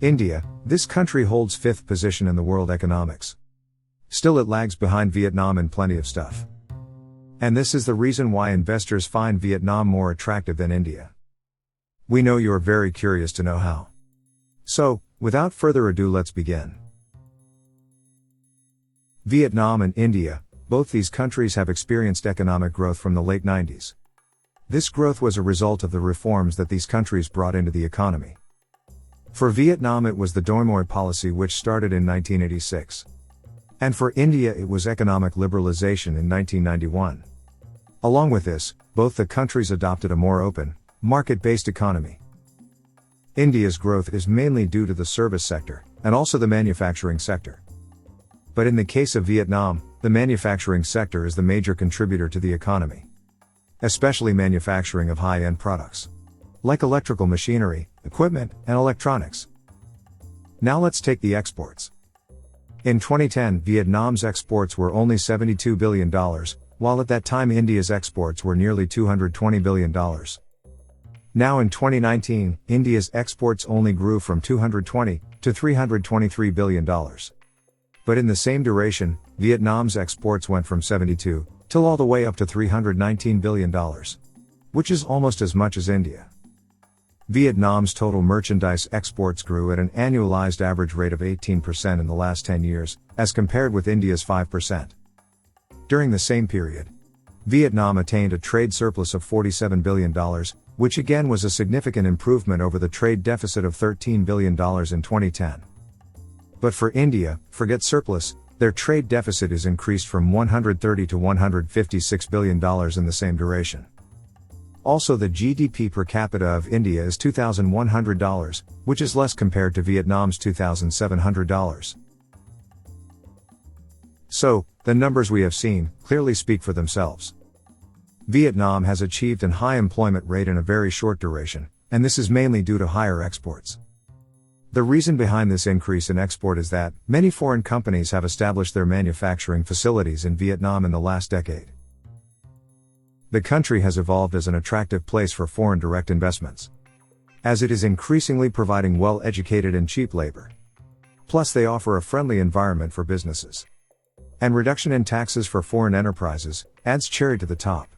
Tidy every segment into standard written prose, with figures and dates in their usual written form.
India, this country holds 5th position in the world economics. Still it lags behind Vietnam in plenty of stuff. And this is the reason why investors find Vietnam more attractive than India. We know you're very curious to know how. So, without further ado, let's begin. Vietnam and India, both these countries have experienced economic growth from the late 90s. This growth was a result of the reforms that these countries brought into the economy. For Vietnam it was the Doi Moi policy which started in 1986. And for India it was economic liberalization in 1991. Along with this, both the countries adopted a more open, market-based economy. India's growth is mainly due to the service sector, and also the manufacturing sector. But in the case of Vietnam, the manufacturing sector is the major contributor to the economy. Especially manufacturing of high-end products. Like electrical machinery, equipment, and electronics. Now let's take the exports. In 2010, Vietnam's exports were only $72 billion, while at that time India's exports were nearly $220 billion. Now in 2019, India's exports only grew from $220 to $323 billion. But in the same duration, Vietnam's exports went from 72 till all the way up to $319 billion. Which is almost as much as India. Vietnam's total merchandise exports grew at an annualized average rate of 18% in the last 10 years, as compared with India's 5%. During the same period, Vietnam attained a trade surplus of $47 billion, which again was a significant improvement over the trade deficit of $13 billion in 2010. But for India, forget surplus, their trade deficit is increased from $130 to $156 billion in the same duration. Also, the GDP per capita of India is $2,100, which is less compared to Vietnam's $2,700. So, the numbers we have seen clearly speak for themselves. Vietnam has achieved an high employment rate in a very short duration, and this is mainly due to higher exports. The reason behind this increase in export is that many foreign companies have established their manufacturing facilities in Vietnam in the last decade. The country has evolved as an attractive place for foreign direct investments, as it is increasingly providing well-educated and cheap labor. Plus they offer a friendly environment for businesses. And reduction in taxes for foreign enterprises adds cherry to the top.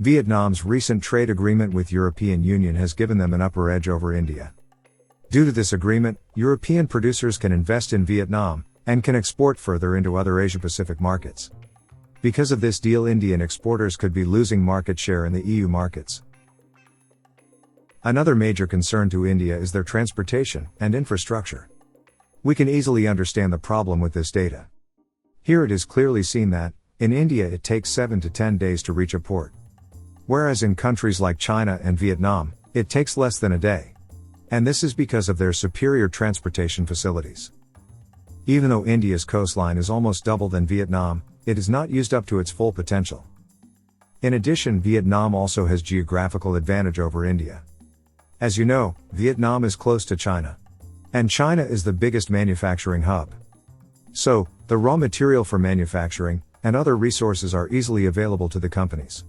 Vietnam's recent trade agreement with European Union has given them an upper edge over India. Due to this agreement, European producers can invest in Vietnam, and can export further into other Asia-Pacific markets. Because of this deal, Indian exporters could be losing market share in the EU markets. Another major concern to India is their transportation and infrastructure. We can easily understand the problem with this data. Here it is clearly seen that, in India it takes 7 to 10 days to reach a port. Whereas in countries like China and Vietnam, it takes less than a day. And this is because of their superior transportation facilities. Even though India's coastline is almost double than Vietnam, it is not used up to its full potential. In addition, Vietnam also has geographical advantage over India. As you know, Vietnam is close to China. And China is the biggest manufacturing hub. So, the raw material for manufacturing, and other resources are easily available to the companies.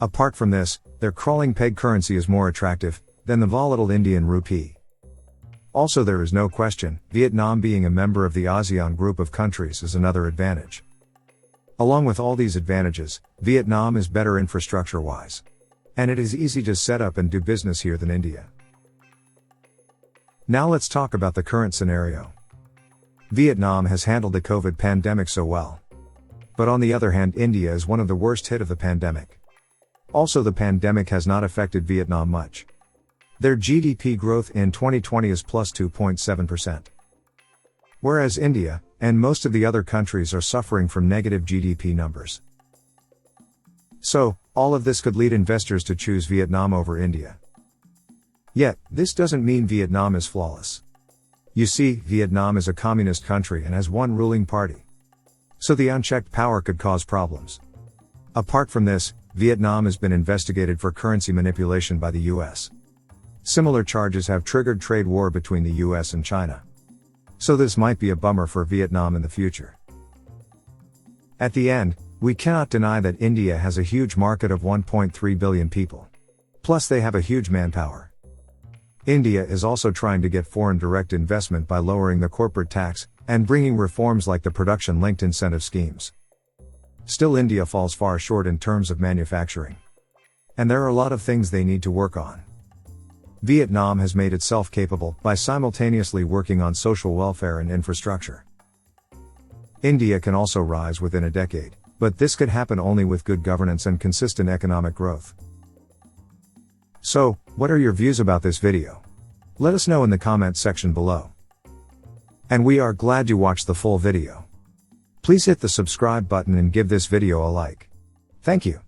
Apart from this, their crawling peg currency is more attractive than the volatile Indian rupee. Also, there is no question, Vietnam being a member of the ASEAN group of countries is another advantage. Along with all these advantages, Vietnam is better infrastructure-wise. And it is easy to set up and do business here than India. Now let's talk about the current scenario. Vietnam has handled the COVID pandemic so well. But on the other hand, India is one of the worst hit of the pandemic. Also, the pandemic has not affected Vietnam much. Their GDP growth in 2020 is plus 2.7%. Whereas India, and most of the other countries are suffering from negative GDP numbers. So, all of this could lead investors to choose Vietnam over India. Yet, this doesn't mean Vietnam is flawless. You see, Vietnam is a communist country and has one ruling party. So the unchecked power could cause problems. Apart from this, Vietnam has been investigated for currency manipulation by the US. Similar charges have triggered trade war between the US and China. So this might be a bummer for Vietnam in the future. At the end, we cannot deny that India has a huge market of 1.3 billion people. Plus they have a huge manpower. India is also trying to get foreign direct investment by lowering the corporate tax, and bringing reforms like the production-linked incentive schemes. Still, India falls far short in terms of manufacturing. And there are a lot of things they need to work on. Vietnam has made itself capable by simultaneously working on social welfare and infrastructure. India can also rise within a decade, but this could happen only with good governance and consistent economic growth. So, what are your views about this video? Let us know in the comments section below. And we are glad you watched the full video. Please hit the subscribe button and give this video a like. Thank you.